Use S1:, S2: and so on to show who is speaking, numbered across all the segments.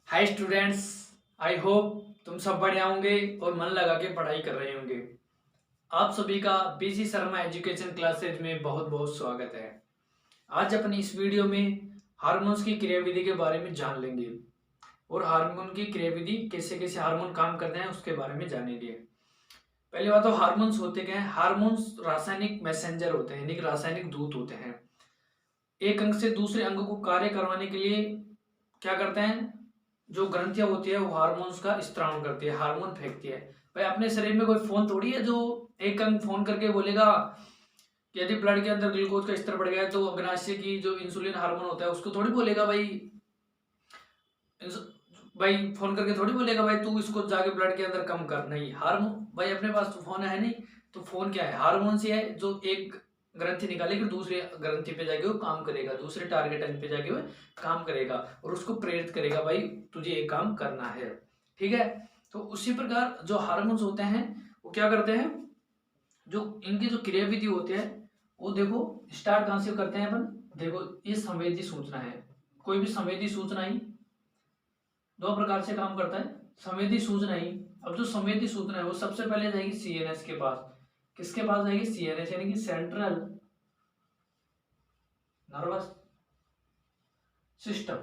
S1: Hi students. I hope तुम सब बढ़िया होंगे और मन लगा के पढ़ाई कर रहे होंगे। आप सभी का बीसी शर्मा एजुकेशन क्लासेज में बहुत बहुत स्वागत है। आज अपनी इस वीडियो में हार्मोन्स की क्रियाविधि के बारे में जान लेंगे और हार्मोन की क्रियाविधि कैसे कैसे हार्मोन काम करते हैं उसके बारे में जानेंगे। पहली बात तो हार्मोन्स होते क्या है। हार्मोन्स रासायनिक मैसेंजर होते हैं, यानी कि रासायनिक दूत होते हैं। एक अंग से दूसरे अंग को कार्य करवाने के लिए क्या करते हैं, जो ग्रंथियां होती है वो हार्मोन्स का स्त्राव करती है, हार्मोन फेंकती है। भाई अपने शरीर में कोई फोन थोड़ी है जो एक अंग फोन करके बोलेगा कि यदि ब्लड के अंदर ग्लूकोज का स्तर बढ़ गया है तो अग्नाशय की जो इंसुलिन हार्मोन होता है उसको थोड़ी बोलेगा भाई, भाई फोन करके थोड़ी बोलेगा भाई तू इसको जाके ब्लड के अंदर कम कर। नहीं, हार्मोन भाई अपने पास तो फोन है नहीं, तो फोन क्या है, हार्मोन से है जो एक ग्रंथि निकालेगी दूसरे ग्रंथि पे जाके वो काम करेगा, दूसरे टारगेट अंग पे जाके वो काम करेगा और उसको प्रेरित करेगा भाई तुझे ये काम करना है। ठीक है। तो उसी प्रकार जो हार्मोन्स होते हैं वो क्या करते हैं, जो इनकी जो क्रियाविधि होती है वो देखो स्टार्ट कहाँ से करते हैं अपन। देखो ये संवेदी सूचना है, कोई भी संवेदी सूचना ही दो प्रकार से काम करता है। संवेदी सूचना ही, अब जो संवेदी सूचना है वो सबसे पहले जाएगी सीएनएस के पास। किसके पास जाएगी? सीएनएस यानी कि central nervous system.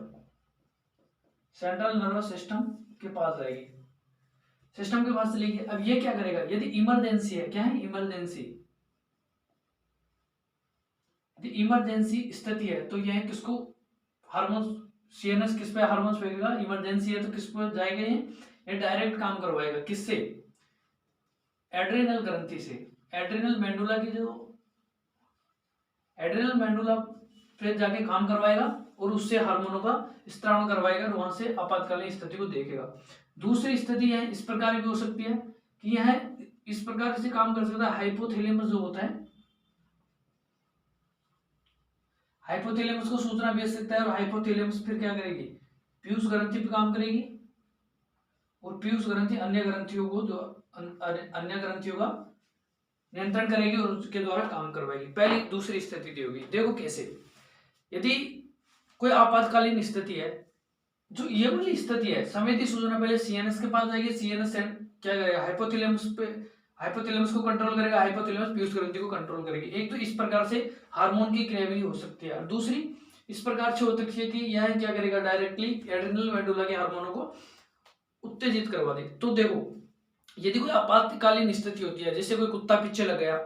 S1: Central nervous system के पास जाएगी, सिस्टम के पास चलेगी। अब ये क्या करेगा, यदि इमरजेंसी है, क्या है इमरजेंसी, यदि इमरजेंसी स्थिति है तो यह किसको हार्मोन, सीएनएस किस पे हार्मोन्स फेंकेगा, इमरजेंसी है तो किस पे जाएगा, ये डायरेक्ट काम करवाएगा किससे, एड्रेनल ग्रंथि से। एड्रेनल मेंडुला की जो एड्रेनल मेंडुला फिर जाके काम करवाएगा और उससे हार्मोनों का स्त्राव करवाएगा और वहां से आपातकालीन स्थिति को देखेगा। दूसरी स्थिति है इस प्रकार भी हो सकती है कि यह इस प्रकार से काम कर सकता है, हाइपोथैलेमस जो होता है, हाइपोथैलेमस को सूचना भेज सकता है और हाइपोथैलेमस फिर क्या करेगी, पीयूष ग्रंथि पे काम करेगी और पीयूष ग्रंथि अन्य ग्रंथियों को जो अन्य ग्रंथियों का नियंत्रण करेगी और उसके द्वारा काम करवाएगी। पहली दूसरी स्थिति दी होगी, देखो कैसे। यदि कोई आपातकालीन स्थिति है, जो ये वाली स्थिति है, संवेदी सूचना पहले सीएनएस के पास जाएगी, सीएनएस क्या करेगा, हाइपोथैलेमस पे, हाइपोथैलेमस को कंट्रोल करेगा, हाइपोथैलेमस पीयूष ग्रंथि को कंट्रोल करेगी। एक तो इस प्रकार से हार्मोन की क्रियाविधि हो सकती है, और दूसरी इस प्रकार से हो सकती है कि यह क्या करेगा, डायरेक्टली एड्रिनल मेडुला के हार्मोनों को उत्तेजित करवा दे। तो देखो यदि कोई आपातकालीन स्थिति होती है, जैसे कोई कुत्ता पीछे लग गया,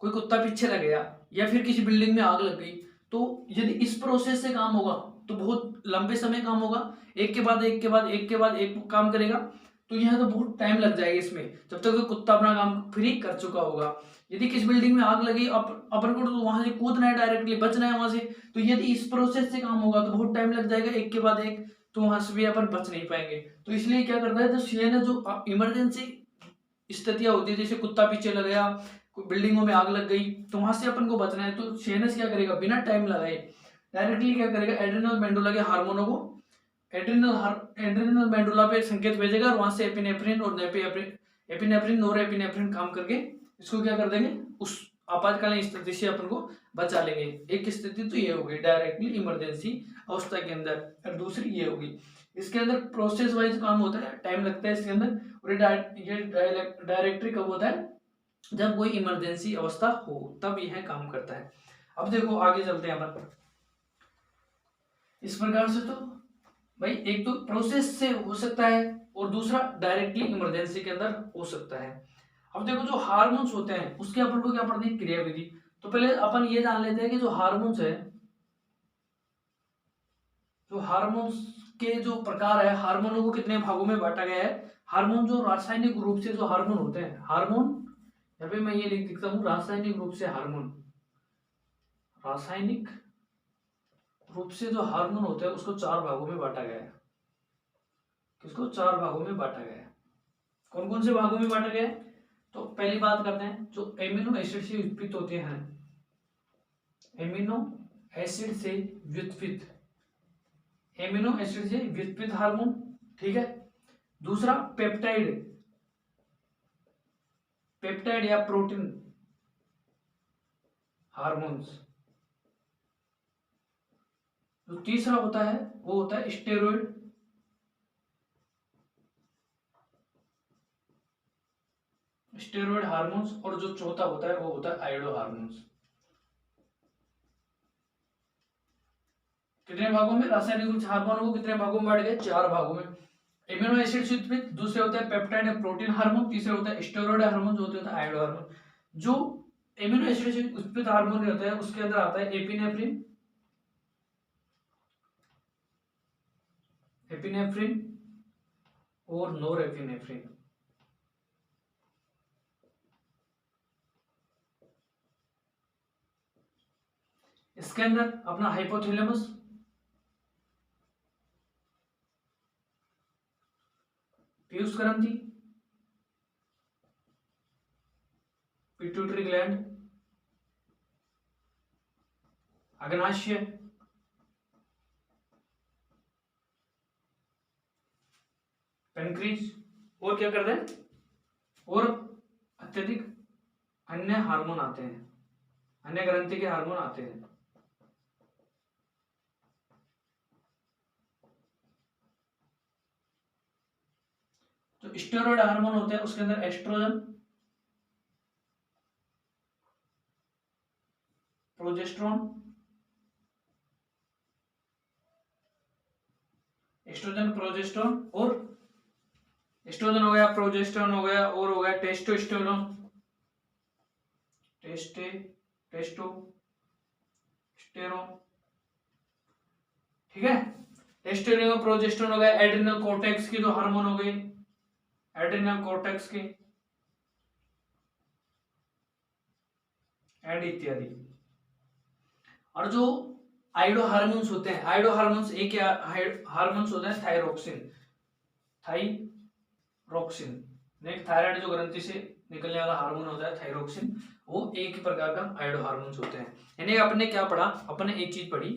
S1: कोई कुत्ता पीछे लग गया या फिर किसी बिल्डिंग में आग लग गई, तो यदि इस प्रोसेस से काम होगा तो बहुत लंबे समय काम होगा, एक के बाद एक के बाद एक के बाद एक काम करेगा, तो यह तो बहुत टाइम लग जाएगा इसमें, जब तक तो कुत्ता अपना काम फ्री कर चुका होगा। यदि किस बिल्डिंग में आग लगी, अपन को तो वहां से कूदना है, डायरेक्टली बचना है वहां से, तो यदि इस प्रोसेस से काम होगा तो बहुत टाइम लग जाएगा एक के बाद एक, तो वहां से भी अपन बच नहीं पाएंगे। तो इसलिए क्या करता है, जो सीएनएस जो इमरजेंसी स्थितियां होती है, जैसे कुत्ता पीछे लग गया, बिल्डिंगों में आग लग गई, तो वहां से अपन को बचना है, तो सीएनएस क्या करेगा, बिना टाइम लगाए डायरेक्टली क्या करेगा, एड्रिनल मेंडुला के हार्मोनों को एड्रिनल मेंडुला पे संकेत भेजेगा और वहां से एपिनेफ्रिन और एपिनेफ्रिन नोरेपिनेफ्रिन काम करके इसको क्या कर देंगे, उस आपातकालीन स्थिति से अपन को बचा लेंगे। एक स्थिति तो ये होगी डायरेक्टली इमरजेंसी अवस्था के अंदर, और दूसरी ये होगी, इसके अंदर प्रोसेस वाइज काम होता है, टाइम लगता है इसके अंदर। और ये डायरेक्टरी कब होता है, जब कोई इमरजेंसी अवस्था हो तब यह काम करता है। अब देखो आगे चलते हैं अपन। इस प्रकार से तो भाई एक तो प्रोसेस से हो सकता है और दूसरा डायरेक्टली इमरजेंसी के अंदर हो सकता है। अब देखो जो हार्मोन्स होते हैं उसके अपन को क्या पढ़ते हैं, क्रियाविधि। तो पहले अपन ये जान लेते हैं कि जो हार्मोन्स है, जो हार्मोन्स के जो प्रकार है, हार्मोनों को कितने भागों में बांटा गया है। हार्मोन जो रासायनिक रूप से जो हार्मोन होते हैं, हार्मोन यहाँ पे मैं ये लिख देता हूँ, रासायनिक रूप से हार्मोन, रासायनिक रूप से जो हार्मोन होता है उसको चार भागों में बांटा गया है। किसको? चार भागों में बांटा गया है। कौन कौन से भागों में बांटा गया है? तो पहली बात करते हैं, जो एमिनो एसिड से व्युत्पत्त होते हैं, एमिनो एसिड से व्युत्पत्त, एमिनो एसिड से व्युत्पत्त हार्मोन। ठीक है। दूसरा पेप्टाइड, पेप्टाइड या प्रोटीन हार्मोन्स। जो तीसरा होता है वो होता है स्टेरॉइड स्टेरॉयड हार्मोन्स, और जो चौथा होता है वो होता है आयोडो हार्मोन्स। कितने भागों में रासायनिक हार्मोन को कितने भागों में बांट गए? 4 भागों में। एमिनो एसिड से उत्प्रेरित, दूसरे होता है पेप्टाइड या प्रोटीन हार्मोन, तीसरे होता है स्टेरॉयड हार्मोन जो होता है आयोडो हार्मोन। जो एमिनो एसिड से उत्प्रेरित हार्मोन होता है उसके अंदर आता है एपिनेफ्रिन, एपिनेफ्रिन और नोरेपिनेफ्रिन। इसके अंदर अपना हाइपोथैलेमस, पीयूष ग्रंथि, पिट्यूटरी ग्लैंड, अग्नाशय, पेनक्रीज, और क्या करते हैं, और अत्यधिक अन्य हार्मोन आते हैं, अन्य ग्रंथि के हार्मोन आते हैं। जो स्टेरॉयड हार्मोन होते हैं उसके अंदर एस्ट्रोजन, प्रोजेस्टेरोन, एस्ट्रोजन, प्रोजेस्टेरोन, और एस्ट्रोजन हो गया, प्रोजेस्टेरोन हो गया, और हो गया टेस्टोस्टेरोन, टेस्टोस्टेरोन। ठीक है, टेस्टोस्टेरोन, प्रोजेस्टेरोन हो गया। एड्रिनल कॉर्टेक्स की जो हार्मोन हो गई, एड्रिनल कॉर्टेक्स के, एड इत्यादि। और जो आयोडो हार्मोन्स होते हैं, आयोडो हार्मोन्स एक हार्मोन्स होते हैं थायरोक्सिन, थायरोक्सिन, एक थायराइड जो ग्रंथि से निकलने वाला हार्मोन होता है थायरोक्सिन, वो एक ही प्रकार का आयोडो हार्मोन्स होते हैं। यानी अपने क्या पढ़ा, अपने एक चीज पढ़ी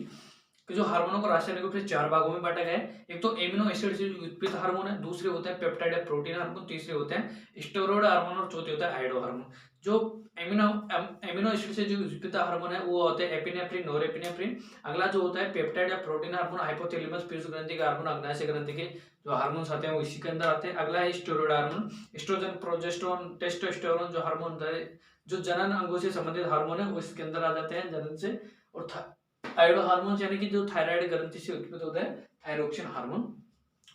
S1: कि जो हार्मोनों को रासायनिक रूप से 4 भागों में बांटा गया है। एक तो एमिनो एसिड से उत्प्रेरित हार्मोन है, दूसरे होते हैं पेप्टाइड या प्रोटीन हार्मोन, तीसरे होते हैं स्टेरॉयड हार्मोन, और चौथे होता है आयोडो हार्मोन। जो एमिनो एसिड से जो उत्प्रेरित हार्मोन है वो होते हैं एपिनेफ्रिन, नोरेपिनेफ्रिन। अगला जो होता है पेप्टाइड या प्रोटीन हार्मोन, हाइपोथैलेमस, पीयूष ग्रंथि का हार्मोन, अग्नाशय ग्रंथि के जो हार्मोन्स आते हैं वो इसी के अंदर आते हैं। अगला है steroid hormone, estrogen, progesterone, testosterone जो हार्मोन होता है, जो जनन अंगों से संबंधित हार्मोन है वो इसके अंदर आ जाते हैं जनन से। और आयोडो हार्मोन यानी कि जो थायराइड ग्रंथि से उत्पन्न होता है थायरोक्सिन हार्मोन,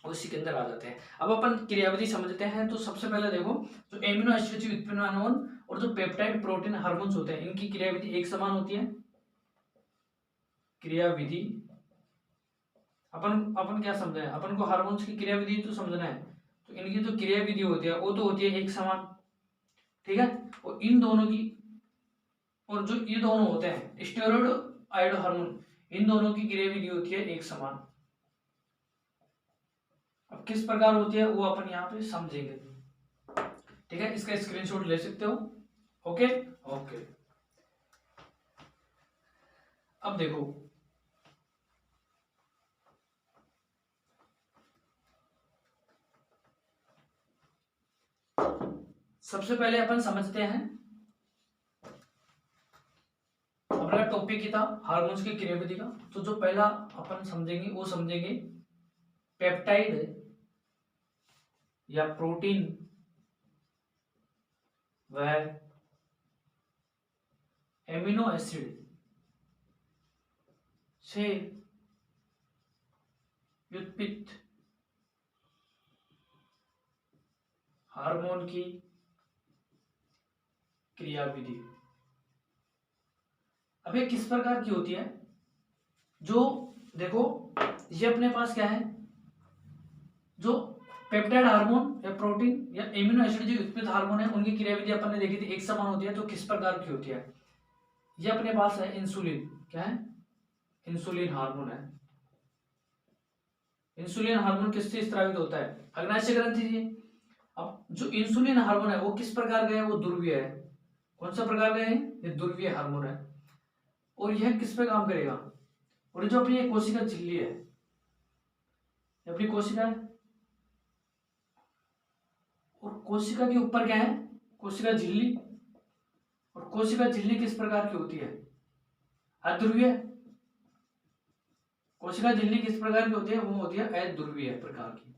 S1: उसी के अंदर आ जाते हैं। अब अपन क्रियाविधि समझते हैं। तो सबसे पहले देखो, जो एमिनो एसिड से उत्पन्न हार्मोन और जो पेप्टाइड प्रोटीन हार्मोन्स होते हैं इनकी क्रियाविधि एक समान होती है। क्रियाविधि अपन अपन क्या समझे हैं, अपन को हार्मोन्स की क्रियाविधि तो समझना है, तो इनकी जो क्रियाविधि होती है वो तो होती है एक समान। ठीक है, और इन दोनों की, और जो ये दोनों होते हैं स्टेरॉयड, आयोडो हार्मोन, इन दोनों की क्रियाविधि होती है एक समान। अब किस प्रकार होती है वो अपन यहाँ पे समझेंगे। ठीक है, इसका स्क्रीनशॉट ले सकते हो। ओके ओके, अब देखो, सबसे पहले अपन समझते हैं, हमारा टॉपिक ही था हार्मोन्स की क्रियाविधि का। तो जो पहला अपन समझेंगे वो समझेंगे पेप्टाइड या प्रोटीन व एमिनो एसिड से उत्पन्न हार्मोन की क्रियाविधि। अब ये किस प्रकार की होती है, जो देखो ये अपने पास क्या है, जो पेप्टाइड हार्मोन या प्रोटीन या एमिनो एसिड जो उत्पन्न हार्मोन है उनकी क्रियाविधि अपन ने देखी थी एक समान होती है। तो किस प्रकार की होती है, ये अपने पास है इंसुलिन, क्या है, इंसुलिन हार्मोन है। इंसुलिन हार्मोन किससे स्रावित होता है, अग्नाशय ग्रंथि से। अब जो इंसुलिन हार्मोन है वो किस प्रकार का है, वो ध्रुवीय है। कौन सा प्रकार का है, ये ध्रुवीय हार्मोन है। और यह किस पे काम करेगा, और जो अपनी कोशिका झिल्ली है, अपनी कोशिका है, और कोशिका के ऊपर क्या है, कोशिका झिल्ली। और कोशिका झिल्ली किस प्रकार की होती है, अध्रुवीय। कोशिका झिल्ली किस प्रकार की होती है, वो होती है अध्रुवीय प्रकार की,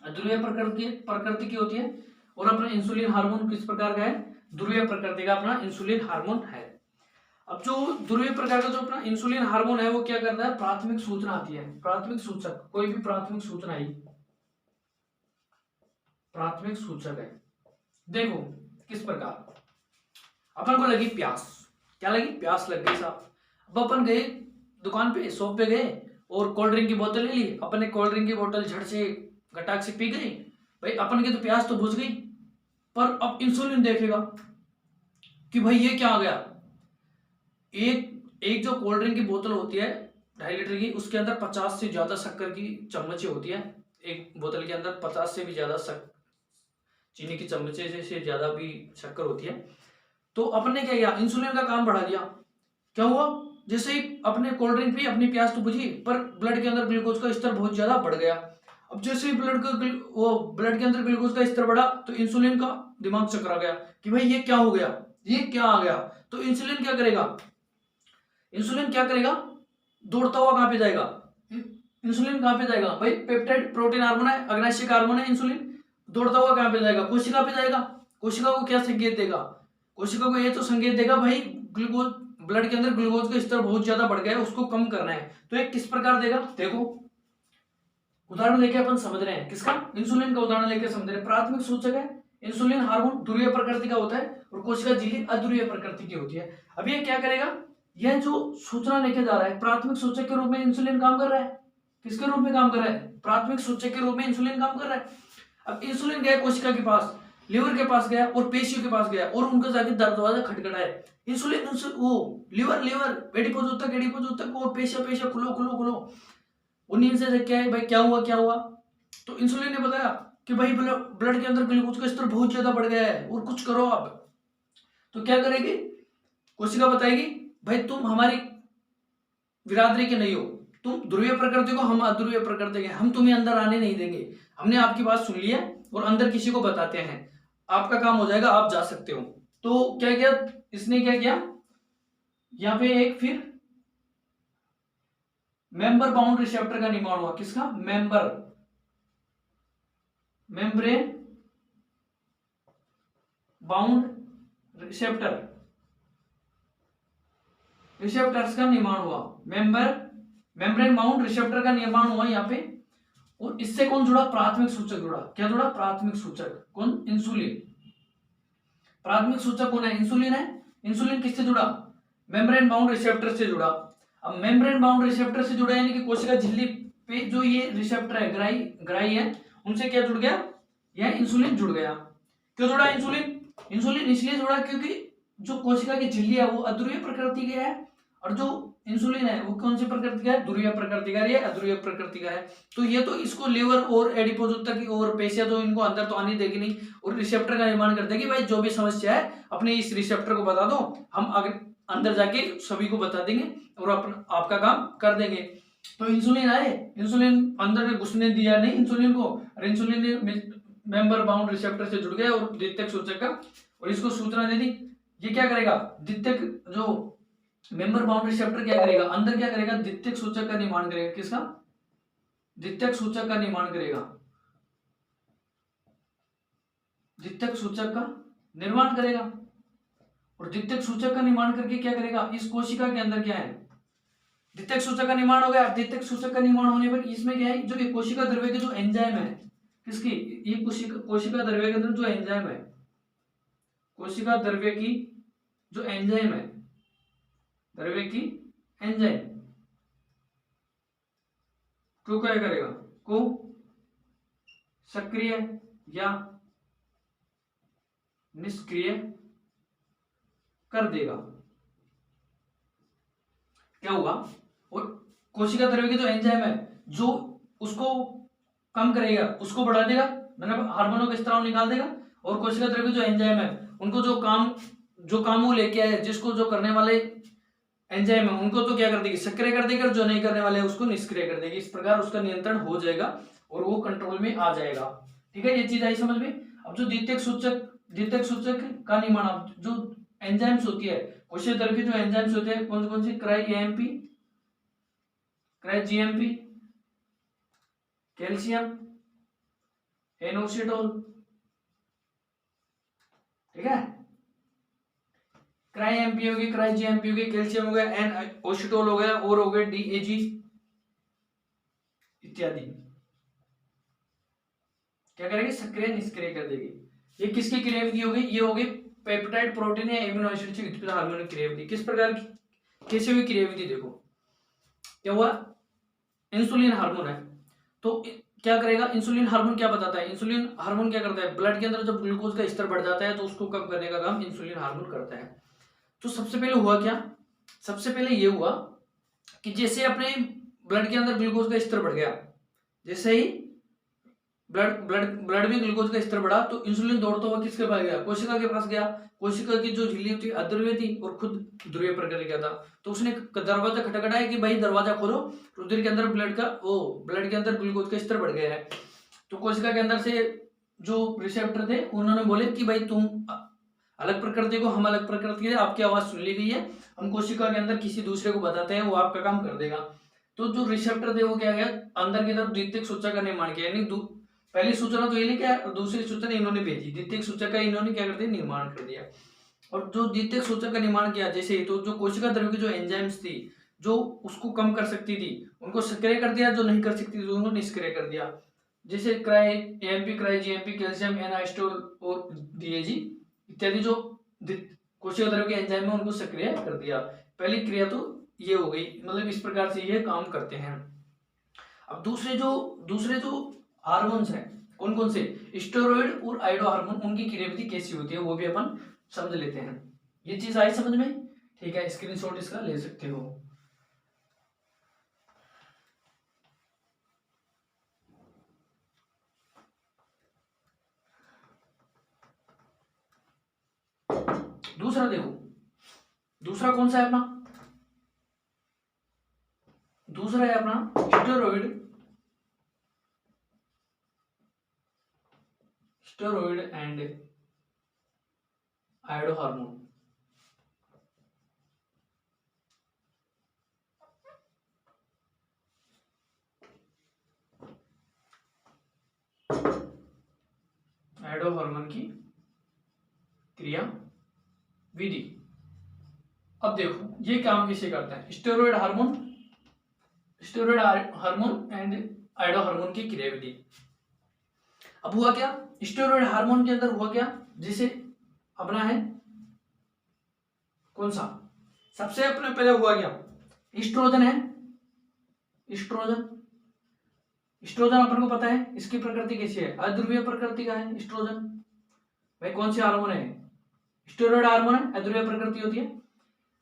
S1: अध्रुवीय प्रकृति की होती है। और अपना इंसुलिन हार्मोन किस प्रकार का है, ध्रुवीय प्रकृति का अपना इंसुलिन हार्मोन है। अब जो ध्रुवीय प्रकार का जो अपना इंसुलिन हार्मोन है वो क्या करता है, प्राथमिक सूचना आती है, प्राथमिक सूचक, कोई भी प्राथमिक सूचना आई, प्राथमिक सूचक है। देखो किस प्रकार, अपन को लगी प्यास, क्या लगी, प्यास लग गई साहब। अब अपन गए दुकान पे, शॉप पे गए और कोल्ड ड्रिंक की बोतल ले ली, अपन ने कोल्ड ड्रिंक की बोतल झट से गटाक से पी गई, भाई अपन की तो प्यास तो बुझ गई, पर अब इंसुलिन देखेगा कि भाई ये क्या आ गया, एक एक जो कोल्ड ड्रिंक की बोतल होती है 2.5 लीटर की, उसके अंदर 50 से ज्यादा शक्कर की चम्मचें होती है, एक बोतल के अंदर 50 से भी ज्यादा चीनी की चम्मचें से ज्यादा भी शक्कर होती है। तो अपने क्या किया, इंसुलिन का काम बढ़ा दिया। क्या हुआ, जैसे ही अपने कोल्ड ड्रिंक पी, अपनी प्यास तो बुझी, पर ब्लड के अंदर ग्लूकोज का स्तर बहुत ज्यादा बढ़ गया। अब जैसे ही ब्लड के अंदर ग्लूकोज का स्तर बढ़ा तो इंसुलिन का दिमाग चकरा गया कि भाई ये क्या हो गया, ये क्या आ गया। तो इंसुलिन क्या करेगा, इंसुलिन क्या करेगा, दौड़ता हुआ कहां पे जाएगा, इंसुलिन कहां पे जाएगा भाई, पेप्टाइड प्रोटीन हार्मोन है, अग्नाशय हार्मोन है, इंसुलिन दौड़ता हुआ कहां पे जाएगा, कोशिका पे जाएगा। कोशिका को क्या संकेत देगा, कोशिका को ये तो संकेत देगा भाई ग्लूकोज, ब्लड के अंदर ग्लूकोज का स्तर बहुत ज्यादा बढ़ गया है, उसको कम करना है। तो एक किस प्रकार देगा, देखो उदाहरण लेके अपन समझ रहे हैं, किसका, इंसुलिन का उदाहरण लेके समझ रहे हैं। प्राथमिक सूचक है इंसुलिन हार्मोन, ध्रुवीय प्रकृति का होता है, और कोशिका झिल्ली अध्रुवीय प्रकृति की होती है। अब ये क्या करेगा, यह जो सूचना लेके जा रहा है, प्राथमिक सूचक के रूप में इंसुलिन काम कर रहा है, किसके रूप में काम कर रहा है, प्राथमिक सूचक के रूप में इंसुलिन काम कर रहा है। अब इंसुलिन गया कोशिका के पास, लिवर के पास गया और पेशियों के पास गया, और उनका जाके दरवाजा खटखटाया, इंसुलिन वो लिवर एडिपोज और पेशिया खुलो खुलो खुलो, वो नींद से क्या है भाई, क्या हुआ क्या हुआ। तो इंसुलिन ने बताया कि भाई ब्लड के अंदर ग्लूकोज का स्तर बहुत ज्यादा बढ़ गया है और कुछ करो आप। तो क्या करेगी कोशिका, बताएगी भाई तुम हमारी बिरादरी के नहीं हो, तुम ध्रुवीय प्रकृति को, हम अध्रुवीय प्रकृति के, हम तुम्हें अंदर आने नहीं देंगे, हमने आपकी बात सुन ली है और अंदर किसी को बताते हैं, आपका काम हो जाएगा, आप जा सकते हो। तो क्या किया इसने, क्या किया यहाँ पे एक फिर मेंबर बाउंड रिसेप्टर का निर्माण हुआ, किसका, मेम्ब्रेन बाउंड रिसेप्टर्स का निर्माण हुआ, मेम्ब्रेन बाउंड रिसेप्टर का निर्माण हुआ यहाँ पे। और इससे कौन जुड़ा, प्राथमिक सूचक जुड़ा, क्या जुड़ा, प्राथमिक सूचक, कौन, इंसुलिन। प्राथमिक सूचक कौन है, इंसुलिन है। इंसुलिन किससे जुड़ा, मेम्ब्रेन बाउंड रिसेप्टर से जुड़ा। अब मेम्ब्रेन बाउंड रिसेप्टर से जुड़ा यानी कि कोशिका झिल्ली पे जो ये रिसेप्टर है, ग्राही है, उनसे क्या जुड़ गया, यह इंसुलिन जुड़ गया। क्यों जुड़ा इंसुलिन, इंसुलिन इसलिए जुड़ा क्योंकि जो कोशिका की झिल्ली है वो अध्रुवीय प्रकृति की है, और जो इंसुलिन है वो कौन सी प्रकृति का है, ध्रुवीय प्रकृति का है, अध्रुवीय प्रकृति का है। तो ये तो इसको लिवर और एडिपोज तक और पेशियां तो इनको अंदर तो आनी देगी नहीं, और रिसेप्टर का निर्माण कर देगी, भाई जो भी समस्या है अपने इस रिसेप्टर को बता दो, हम आगे अंदर जाके सभी को बता देंगे और आपका काम कर देंगे। तो इंसुलिन आए, इंसुलिन अंदर घुसने दिया नहीं इंसुलिन को, और इंसुलिन ने मेंबर बाउंड रिसेप्टर से जुड़ गया और द्वितीयक सूचक का, और इसको सूचना दे दी। ये क्या करेगा, द्वितीयक जो मेंबर बाउंड रिसेप्टर क्या करेगा, अंदर क्या करेगा, द्वितीयक सूचक का निर्माण करेगा, किसका, द्वितीयक सूचक का निर्माण करेगा, द्वितीयक सूचक का निर्माण करेगा। और द्वितीयक सूचक का निर्माण करके क्या करेगा, इस कोशिका के अंदर क्या है, द्वितीयक सूचक का निर्माण हो गया। द्वितीयक सूचक का निर्माण होने पर इसमें क्या है, जो ये कोशिका द्रव्य के जो एंजाइम है, किसकी, ये कोशिका द्रव्य के अंदर जो एंजाइम है, कोशिका द्रव्य की जो एंजाइम है, द्रव्य की एंजाइम को क्या करेगा, को सक्रिय या निष्क्रिय कर देगा। क्या होगा, और कोशिका द्रव्य की जो एंजाइम है जो उसको कम करेगा, उसको बढ़ा देगा, मतलब हार्मोनों का स्त्राव निकाल देगा, और कोशिका द्रव्य जो एंजाइम है उनको जो काम वो लेके आए, जिसको जो करने वाले एंजाइम है उनको तो क्या कर देगी, सक्रिय कर देगी, और जो नहीं करने वाले उसको निष्क्रिय कर देगी। इस प्रकार उसका नियंत्रण हो जाएगा और वो कंट्रोल में आ जाएगा। ठीक है, ये चीज आई समझ में। अब जो द्वितीयक सूचक का निर्माण, जो एंजाइम्स होती है, कोशिका द्रव्य की जो एंजाइम्स होते हैं, कौन सी, क्राई जीएमपी, कैल्शियम, एनोसिटोल, ठीक है। क्राई एमपी हो गई, क्राई जी एमपी हो गई, कैल्शियम हो गया, एन ओशिटोल हो गया, और हो गए डीएजी इत्यादि। क्या करेगी? सक्रिय निष्क्रिय कर देगी। ये किसकी क्रियाविधि होगी? ये होगी पेप्टाइड प्रोटीन या एमिनो एसिड से उत्पन्न हार्मोन की क्रियाविधि। किस प्रकार की, कैसे हुई क्रियाविधि? देखो क्या हुआ, इंसुलिन हार्मोन है, तो क्या करेगा? इंसुलिन हार्मोन क्या बताता है? इंसुलिन हार्मोन क्या करता है? ब्लड के अंदर जब ग्लूकोज का स्तर बढ़ जाता है तो उसको कम करने का काम इंसुलिन हार्मोन करता है। तो सबसे पहले हुआ क्या? सबसे पहले ये हुआ कि जैसे अपने ब्लड के अंदर ग्लूकोज का स्तर बढ़ गया, जैसे ही ब्लड ब्लड ब्लड में ग्लूकोज का स्तर बढ़ा तो इंसुलिन दौड़ता हुआ किसके पास गया? कोशिका के पास गया। कोशिका की जो झिल्ली थी अध्रुवीय थी और खुद ध्रुवीय प्रकृति का था, तो उसने दरवाजा खटखटाया कि भाई दरवाजा खोलो, रुधिर के अंदर ब्लड के अंदर ग्लूकोज का स्तर बढ़ गया है। तो कोशिका के अंदर से जो रिसेप्टर थे उन्होंने बोले कि भाई तुम अलग प्रकृति को, हम अलग प्रकृति है, आपकी आवाज सुन ली गई है, हम कोशिका के अंदर किसी दूसरे को बताते हैं, वो आपका काम कर देगा। तो जो रिसेप्टर थे वो क्या गया, अंदर की तरफ द्वितीयक सूचक का निर्माण किया, यानी पहली सूचना तो ये नहीं क्या, दूसरी सूचना इन्होंने भेजी, द्वितीयक सूचक का इन्होंने क्या कर दिया? निर्माण कर दिया। और जो द्वितीयक सूचक का निर्माण किया जैसे, तो जो कोशिका द्रव्य की जो एंजाइम्स थी जो उसको कम कर सकती थी उनको सक्रिय कर दिया, जो नहीं कर सकती थी उनको निष्क्रिय कर दिया। जैसे क्राई एएमपी, क्राई जीएमपी, कैल्शियम, एनाइस्टोल और डीएजी इत्यादि जो कोशिका द्रव्य के एंजाइम है उनको सक्रिय कर दिया। पहली क्रिया तो ये हो गई, मतलब इस प्रकार से ये काम करते हैं। अब दूसरे जो हार्मोन्स हैं कौन कौन से? स्टेरॉइड और आइडो हार्मोन, उनकी क्रियाविधि कैसी होती है वो भी अपन समझ लेते हैं। ये चीज आई समझ में? ठीक है, स्क्रीनशॉट इसका ले सकते हो। दूसरा देखो, दूसरा कौन सा है अपना? दूसरा है अपना स्टेरॉइड एंड आइडो हार्मोन। आइडो हार्मोन की क्रिया विधि। अब देखो ये काम किसे करता है? स्टेरॉइड हार्मोन एंड आइडो हार्मोन की क्रिया विधि। अब हुआ क्या? स्टेरॉइड हार्मोन के अंदर हुआ क्या? जिसे अपना है कौन सा? सबसे अपने पहले हुआ क्या? ईस्ट्रोजन है। ईस्ट्रोजन अपन को पता है इसकी प्रकृति कैसी है? अध्रुवीय प्रकृति का है ईस्ट्रोजन। भाई कौन से हार्मोन है? स्टेरॉइड हार्मोन है, अध्रुवीय प्रकृति होती है।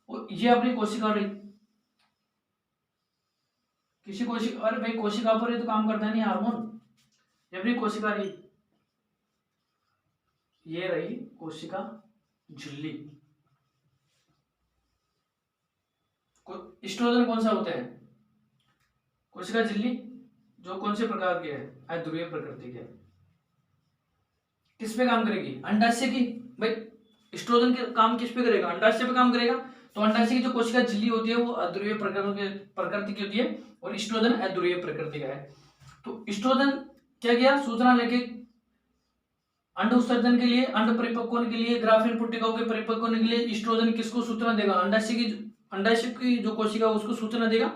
S1: और ये अपनी कोशिका रही, किसी कोशिका, अरे भाई कोशिका पर ही तो काम करता है नहीं हार्मोन। ये अपनी कोशिका रही, ये रही कोशिका झिल्ली। स्टेरॉइड कौन सा होता है? कोशिका झिल्ली, जो कौन से प्रकार के है? अध्रुवीय प्रकृति के। किस पे काम करेगी? अंडाशय की। भाई स्टेरॉइड के काम किस पे करेगा? अंडाशय पे काम करेगा। तो अंडाशय की जो कोशिका झिल्ली होती है वो अध्रुवीय प्रकृति की होती है और स्टेरॉइड अध्रुवीय प्रकृति का है। तो स्टेरॉइड क्या किया? सूचना लेके अंड उत्सर्जन के लिए, अंड परिपक्व होने के लिए, ग्राफीन पुट्टिकाओं के परिपक्व होने के लिए स्टेरॉइड किसको सूचना देगा? अंडाशय की जो कोशिका उसको सूचना देगा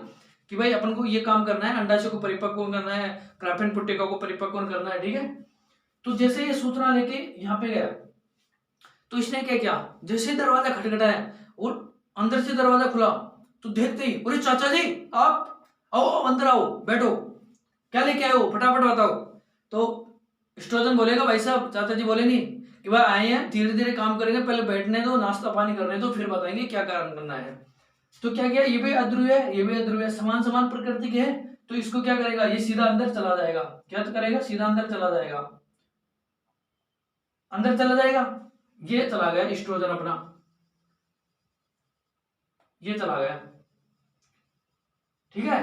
S1: कि भाई अपन को ये काम करना है, अंडाशय को परिपक्व करना है, ग्राफीन पुट्टिका को परिपक्व करना है। ठीक है, तो जैसे ये सूचना लेके यहाँ पे गया तो इसने क्या किया? जैसे दरवाजा खटखटाया और अंदर से दरवाजा खुला तो देखते ही, अरे चाचा जी आप आओ, अंदर आओ, बैठो, क्या लेके आए हो, फटाफट बताओ। तो स्टेरॉइड बोलेगा भाई साहब, चाचा जी बोले नहीं कि भाई आए हैं, धीरे धीरे काम करेंगे, पहले बैठने दो, नाश्ता पानी करने दो, फिर बताएंगे क्या कारण करना है। तो क्या किया? ये भी अध्रुवीय है, ये भी अध्रुवीय है, समान समान प्रकृति के है, तो इसको क्या करेगा? ये सीधा अंदर चला जाएगा। क्या करेगा? सीधा अंदर चला जाएगा, अंदर चला जाएगा। ये चला गया स्टेरॉइड अपना, ये चला गया। ठीक है,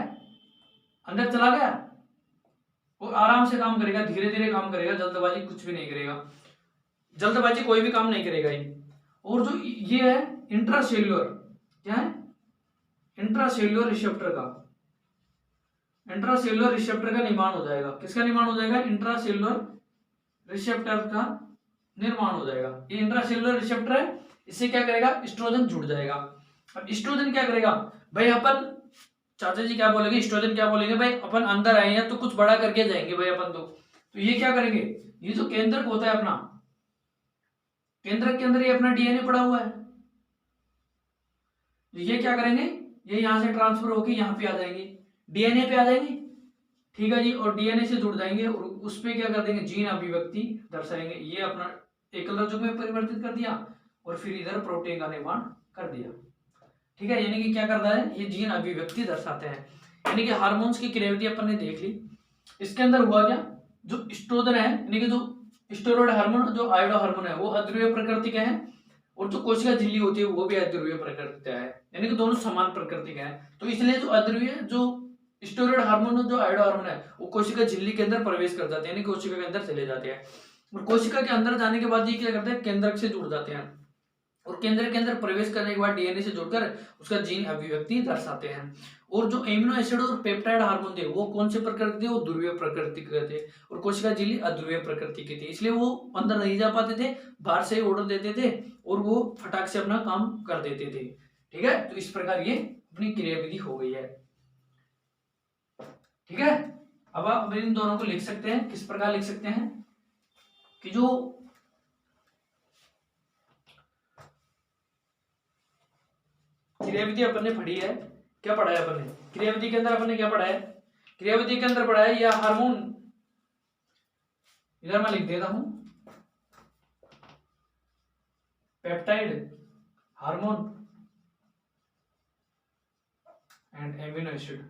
S1: अंदर चला गया और आराम से काम करेगा, धीरे धीरे काम करेगा, जल्दबाजी कुछ भी नहीं करेगा, जल्दबाजी कोई भी काम नहीं करेगा ये। और जो ये है इंट्रासेल्युलर, क्या है? इंट्रासेल्युलर रिसेप्टर का, इंट्रासेल्युलर रिसेप्टर का निर्माण हो जाएगा। किसका निर्माण हो जाएगा? इंट्रासेल्युलर रिसेप्टर का निर्माण हो जाएगा। ये इंट्रासेलुलर रिसेप्टर है, इससे क्या करेगा, एस्ट्रोजन जुड़ जाएगा। अब एस्ट्रोजन क्या करेगा भाई, अपन चाचा जी क्या बोलेंगे, एस्ट्रोजन क्या बोलेंगे भाई, अपन अंदर आए हैं तो कुछ बड़ा करके जाएंगे भाई अपन तो ये क्या करेंगे, ये जो केंद्रक होता है अपना, केंद्रक के अंदर ये अपना डीएनए पड़ा हुआ है, तो ये क्या करेंगे, ये यहां से ट्रांसफर होकर यहाँ पे आ जाएंगे, डीएनए पे आ जाएंगे, ठीक है जी, और डीएनए से जुड़ जाएंगे और उस पे क्या कर देंगे, जीन अभिव्यक्ति दर्शाएंगे। ये अपना एकल रज्जु में परिवर्तित कर दिया और फिर इधर प्रोटीन का निर्माण कर दिया, ठीक है। यानी कि क्या करता है, ये जीन अभिव्यक्ति दर्शाते हैं। यानी कि हार्मोन्स की क्रियाविधि अपन ने देख ली। इसके अंदर हुआ क्या, जो एस्ट्रोजन है यानी कि जो स्टेरॉयड हार्मोन, जो आयोडो हार्मोन है, वो अध्रुवीय प्रकृति के हैं, और जो कोशिका झिल्ली होती है वो भी अध्रुवीय प्रकृति का है, यानी कि दोनों समान प्रकृति के हैं। तो इसलिए जो अध्रुवीय, जो स्टेरॉयड हार्मोन, जो आयोडो हार्मोन है, वो कोशिका झिल्ली के अंदर प्रवेश कर जाते हैं, यानी कोशिका के अंदर चले जाते हैं, और कोशिका के अंदर जाने के बाद ये क्या करते हैं, केंद्रक से जुड़ जाते हैं, और केंद्र के अंदर प्रवेश करने के बाद डीएनए से जुड़कर उसका जीन अभिव्यक्ति दर्शाते हैं। और जो एमिनो एसिड और पेप्टाइड हार्मोन थे वो कौन से प्रकृति थे, वो ध्रुवीय प्रकृति के थे, और कोशिका झिल्ली अध्रुवीय प्रकृति की थी, इसलिए वो अंदर नहीं जा पाते थे, बाहर से ऑर्डर देते थे और वो फटाक से अपना काम कर देते थे, ठीक है। तो इस प्रकार ये अपनी क्रियाविधि हो गई है, ठीक है। अब आप इन दोनों को लिख सकते हैं, किस प्रकार लिख सकते हैं कि जो क्रियाविधि अपन ने पढ़ी है, क्या पढ़ा है अपन ने क्रियाविधि के अंदर, अपन ने क्या पढ़ा है, क्रियाविधि के अंदर पढ़ा है यह हार्मोन, इधर मैं लिख देता हूं, peptide hormone and amino acid,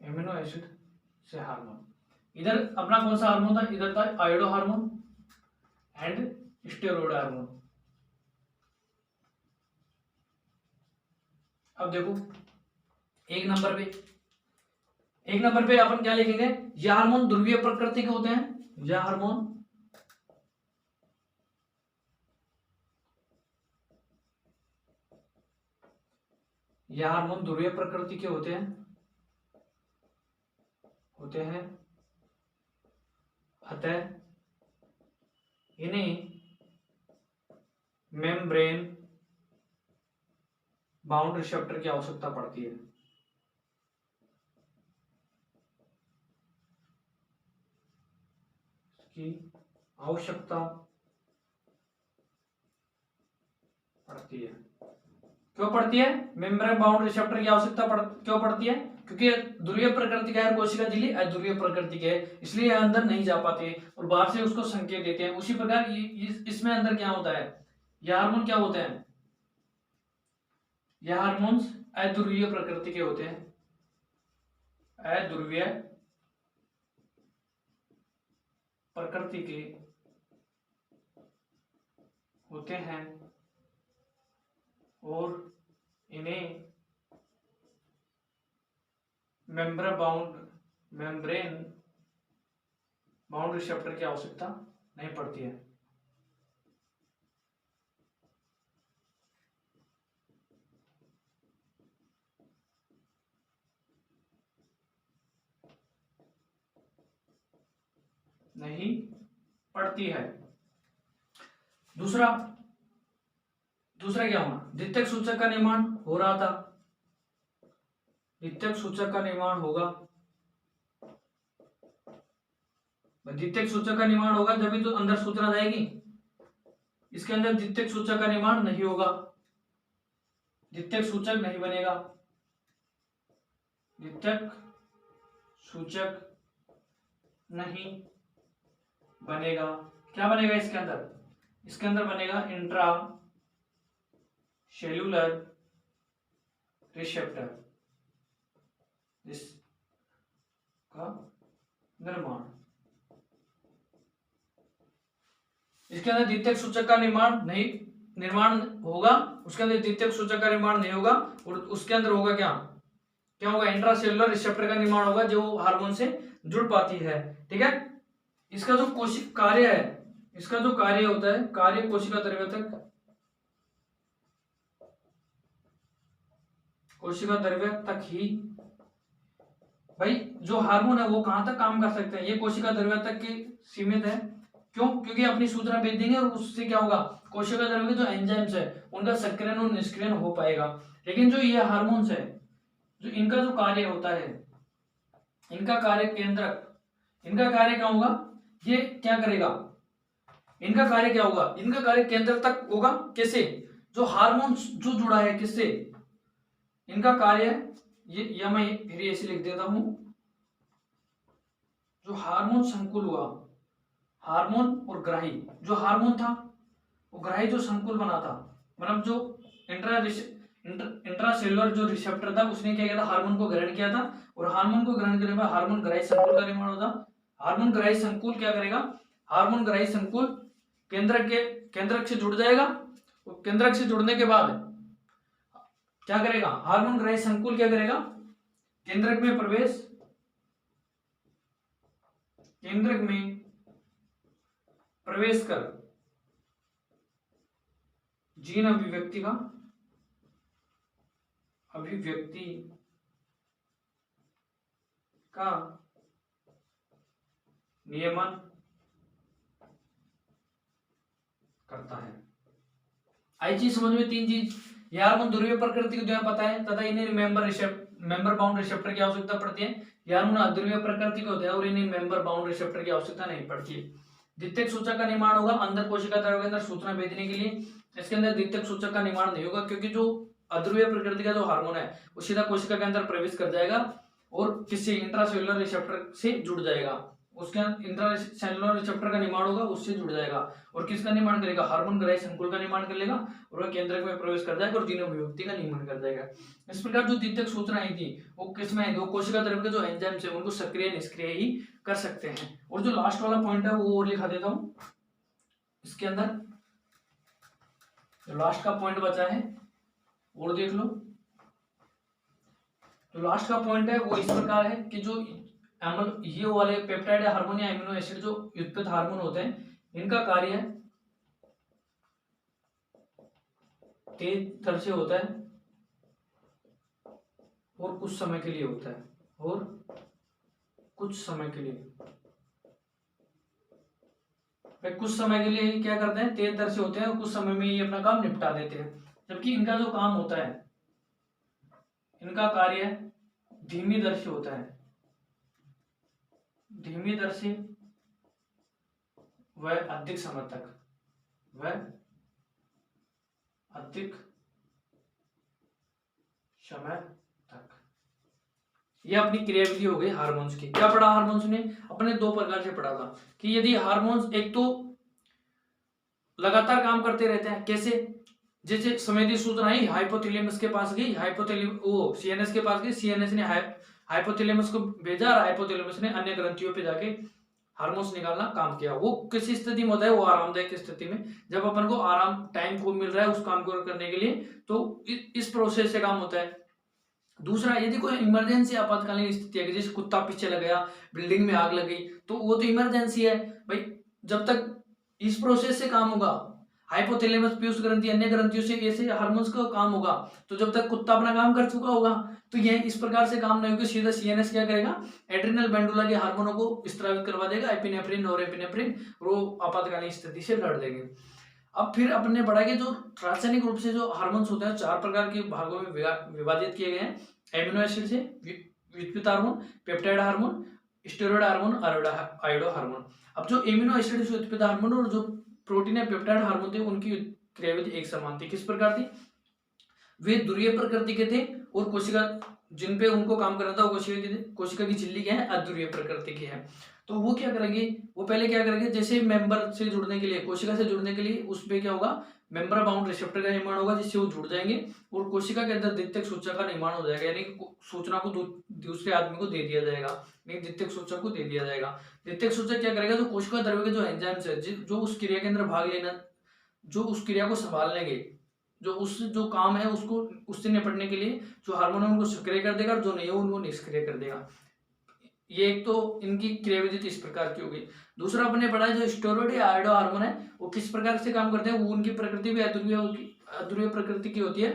S1: amino acid से हार्मोन। इधर अपना कौन सा हार्मोन था, इधर था iodo hormone and steroid hormone. अब देखो एक नंबर पे अपन क्या लिखेंगे, यह हार्मोन ध्रुवीय प्रकृति के होते हैं, यह हार्मोन ध्रुवीय प्रकृति के होते हैं, अतः इन्हें मेम्ब्रेन बाउंड रिसेप्टर की आवश्यकता पड़ती है, की आवश्यकता पड़ती है। क्यों पड़ती है, मेम्ब्रेन बाउंड रिसेप्टर की आवश्यकता क्यों पड़ती है, क्योंकि ध्रुवीय प्रकृति का है, कोशिका झिल्ली अध्रुवीय प्रकृति के है, इसलिए अंदर नहीं जा पाते और बाहर से उसको संकेत देते हैं। उसी प्रकार इसमें अंदर क्या होता है, यह हार्मोन क्या होते हैं, यह हार्मोन्स अध्रुवीय प्रकृति के होते हैं, अध्रुवीय प्रकृति के होते हैं और इन्हें मेम्ब्रेन बाउंड रिसेप्टर की आवश्यकता नहीं पड़ती है। नहीं पड़ती है। दूसरा क्या होना, द्वितीयक सूचक का निर्माण हो रहा था, द्वितीयक सूचक का निर्माण होगा, द्वितीयक सूचक का निर्माण होगा जब तो अंदर सूचना जाएगी, इसके अंदर द्वितीयक सूचक का निर्माण नहीं होगा, द्वितीयक सूचक नहीं बनेगा, द्वितीयक सूचक नहीं बनेगा। क्या बनेगा इसके अंदर बनेगा इंट्रा सेल्यूलर रिसेप्टर, इसका निर्माण, इसके अंदर द्वितीयक सूचक का निर्माण होगा, उसके अंदर द्वितीयक सूचक का निर्माण नहीं होगा, और उसके अंदर होगा क्या होगा, इंट्रासेल्युलर रिसेप्टर का निर्माण होगा जो हार्मोन से जुड़ पाती है, ठीक है। इसका जो कोशिका कार्य है, इसका जो कार्य होता है, कार्य कोशिका द्रव्यतक ही, भाई जो हार्मोन है वो कहां तक काम कर सकते हैं, ये कोशिका द्रव्यतक के सीमित है, क्यों? क्योंकि अपनी सूचना भेज देंगे और उससे क्या होगा, कोशिका द्रव्य के जो एंजाइम्स है उनका सक्रियण और निष्क्रियण हो पाएगा। लेकिन जो ये हार्मोन्स है, जो इनका जो कार्य होता है, इनका कार्य केंद्रक, इनका कार्य क्या होगा, ये क्या करेगा, इनका कार्य क्या होगा, इनका कार्य केंद्र तक होगा। कैसे? जो हार्मोन्स जो जुड़ा है किससे, इनका कार्य ये, या मैं फिर ऐसे लिख देता हूं, जो हार्मोन संकुल हुआ, हार्मोन और ग्राही, जो हार्मोन था वो ग्राही जो संकुल बना था, मतलब जो इंट्रासेलुलर जो रिसेप्टर था उसने क्या किया था, हार्मोन को ग्रहण किया था, और हार्मोन को ग्रहण करने के बाद हार्मोन ग्राही संकुल का निर्माण होता। हार्मोन ग्राही संकुल क्या करेगा, हार्मोन ग्राही संकुल केंद्रक से जुड़ जाएगा, और केंद्रक से जुड़ने के बाद क्या करेगा, हार्मोन ग्राही संकुल क्या करेगा, केंद्रक में प्रवेश, केंद्रक में प्रवेश कर जीन अभिव्यक्ति का नियमन करता है। आई चीज समझ में, तीन चीज, ये हार्मोन ध्रुवीय प्रकृति को जो है पता है, तथा इन्हें मेंबर बाउंड रिसेप्टर की आवश्यकता पड़ती है। ये हार्मोन अध्रुवीय प्रकृति के होते हैं और इन्हें मेंबर बाउंड रिसेप्टर की आवश्यकता नहीं पड़ती है। द्वितीयक सूचक का निर्माण होगा अंदर कोशिका द्रव्य के अंदर सूचना भेजने के लिए। इसके अंदर द्वितीयक सूचक का निर्माण नहीं होगा, क्योंकि जो अध्रुवीय प्रकृति का जो हार्मोन है वो सीधा कोशिका के अंदर प्रवेश कर जाएगा और किसी इंट्रासेलुलर रिसेप्टर से जुड़ जाएगा, उसके इंट्रासेलुलर रिसेप्टर का निर्माण होगा, उससे जुड़ जाएगा, और किसका निर्माण करेगा, हार्मोन ग्राही संकुल का निर्माण कर लेगा, और वह केंद्रक में प्रवेश कर जाएगा और जीन अभिव्यक्ति का निर्माण कर जाएगा। इस प्रकार जो द्वितीयक सूचना आई थी वो किसमें है, वो कोशिका द्रव्य के जो एंजाइम्स है उनको सक्रिय निष्क्रिय ही कर सकते हैं। और जो लास्ट वाला पॉइंट है वो और लिखा देता हूं इसके अंदर, जो लास्ट का पॉइंट बचा है और देख लो। जो लास्ट का पॉइंट है वो इस प्रकार है कि जो ये वाले पेप्टाइड हार्मोन या एमिनो एसिड जो उत्पादित हार्मोन होते हैं, इनका कार्य तेज दर से होता है और कुछ समय के लिए होता है, और कुछ समय के लिए, कुछ समय के लिए क्या करते हैं, तेज दर से होते हैं और कुछ समय में ये अपना काम निपटा देते हैं। जबकि इनका जो काम होता है, इनका कार्य धीमी दर से होता है, धीमी दर से वह अधिक समय तक, वह अधिक समय तक। यह अपनी क्रियाविधि हो गई हार्मोन्स की। क्या पढ़ा हार्मोन्स ने, अपने दो प्रकार से पढ़ा था कि यदि हार्मोन्स एक तो लगातार काम करते रहते हैं, कैसे, जैसे संवेदी सूचना आई हाइपोथैलेमस के पास गई, वो सीएनएस के पास गई, सीएनएस ने हाइपोथैलेमस को भेजा और हाइपोथैलेमस ने अन्य ग्रंथियों पे जाके हार्मोन्स निकालना काम किया। वो किस स्थिति में होता है, वो आरामदायक स्थिति में, जब अपन को आराम टाइम को मिल रहा है उस काम को करने के लिए, तो इस प्रोसेस से काम होता है। दूसरा, यदि कोई इमरजेंसी आपातकालीन स्थिति है, जैसे कुत्ता पीछे लग गया, बिल्डिंग में आग लग गई, तो वो तो इमरजेंसी है भाई, जब तक इस प्रोसेस से काम होगा, हाइपोथैलेमस पीयूष ग्रंथि अन्य ग्रंथियों से ऐसे हार्मोन्स का काम होगा, तो जब तक कुत्ता अपना काम कर चुका होगा, तो यह इस प्रकार से काम नहीं होगा, सीधा सीएनएस क्या करेगा, एड्रिनल बेंडुला के हार्मोनों को स्रावित करवा देगा, एपिनेफ्रिन, नोरेपिनेफ्रिन, वो आपातकालीन स्थिति से लड़ देंगे। अब फिर अपने पढ़ा कि जो रासायनिक रूप से जो हार्मोन्स होते हैं चार प्रकार के भागों में विभाजित किए गए हैं, एमिनो एसिड से, व्युत्पन्न hormone, peptide hormone, steroid hormone, iodo hormone. अब जो एमिनो एसिड से उत्पन्न हार्मोन और जो प्रोटीन या पेप्टाइड हार्मोन थे उनकी क्रियाविधि एक समान थी। किस प्रकार थी, वे ध्रुवीय प्रकृति के थे, और कोशिका जिन पे उनको काम करना था वो कोशिका की झिल्ली क्या है, अध्रुवीय प्रकृति की है। तो वो क्या करेंगे, वो पहले क्या करेंगे, जैसे मेंबर से जुड़ने के लिए, कोशिका से जुड़ने के लिए उसमें क्या होगा, मेंबर बाउंड रिसेप्टर का निर्माण होगा, जिससे वो जुड़ जाएंगे और कोशिका के अंदर द्वितीयक सूचक का निर्माण हो जाएगा, यानी कि सूचना को दूसरे आदमी को दे दिया जाएगा, नहीं द्वितीयक सूचक को दे दिया जाएगा। द्वितीयक सूचक क्या करेगा, जो कोशिका द्रव्य के जो एंजाइम्स है, जो उस क्रिया के अंदर भाग लेना, जो उस क्रिया को संभाल लेंगे, जो काम है उसको उससे निपटने के लिए जो हार्मोन है उनको सक्रिय कर देगा और जो नहीं है उनको निष्क्रिय कर देगा। ये एक तो इनकी क्रियाविधि इस प्रकार की होगी। दूसरा अपने पढ़ा है जो स्टेरॉइड या आयोडो हार्मोन है वो किस प्रकार से काम करते हैं, वो उनकी प्रकृति भी अध्रुवीय प्रकृति की होती है,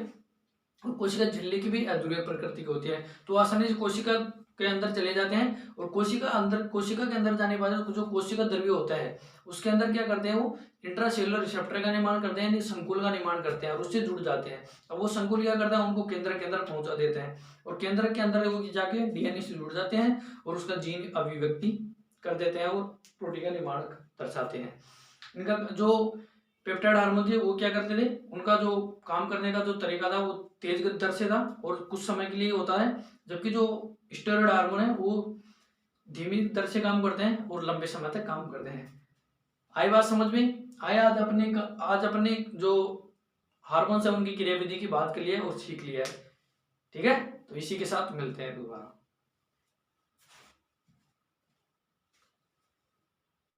S1: और कोशिका झिल्ली की भी अध्रुवीय प्रकृति की होती है, तो आसानी से कोशिका के अंदर चले जाते हैं, और कोशिका के अंदर जाने के बाद जो कोशिका द्रव्य होता है उसके अंदर क्या करते हैं, वो इंट्रासेलुलर रिसेप्टर का निर्माण करते हैं, यानी संकुल का निर्माण करते हैं और उससे जुड़ जाते हैं। अब वो संकुल क्या करता है, उनको केंद्र के अंदर पहुंचा देते हैं, और केंद्र के अंदर वो जाके डीएनए से जुड़ जाते हैं और उसका जीन अभिव्यक्ति कर देते हैं और प्रोटीन का निर्माण दर्शाते हैं। इनका जो पेप्टाइड हार्मोन थे वो क्या करते थे, उनका जो काम करने का जो तरीका था वो तेज दर से था और कुछ समय के लिए होता है, जबकि जो स्टेरॉइड हार्मोन है वो धीमी दर से काम करते हैं और लंबे समय तक काम करते हैं। आई बात समझ में? आया आज अपने जो हार्मोन्स है उनकी क्रियाविधि की बात के लिए और सीख लिया है। ठीक है, तो इसी के साथ मिलते हैं दोबारा।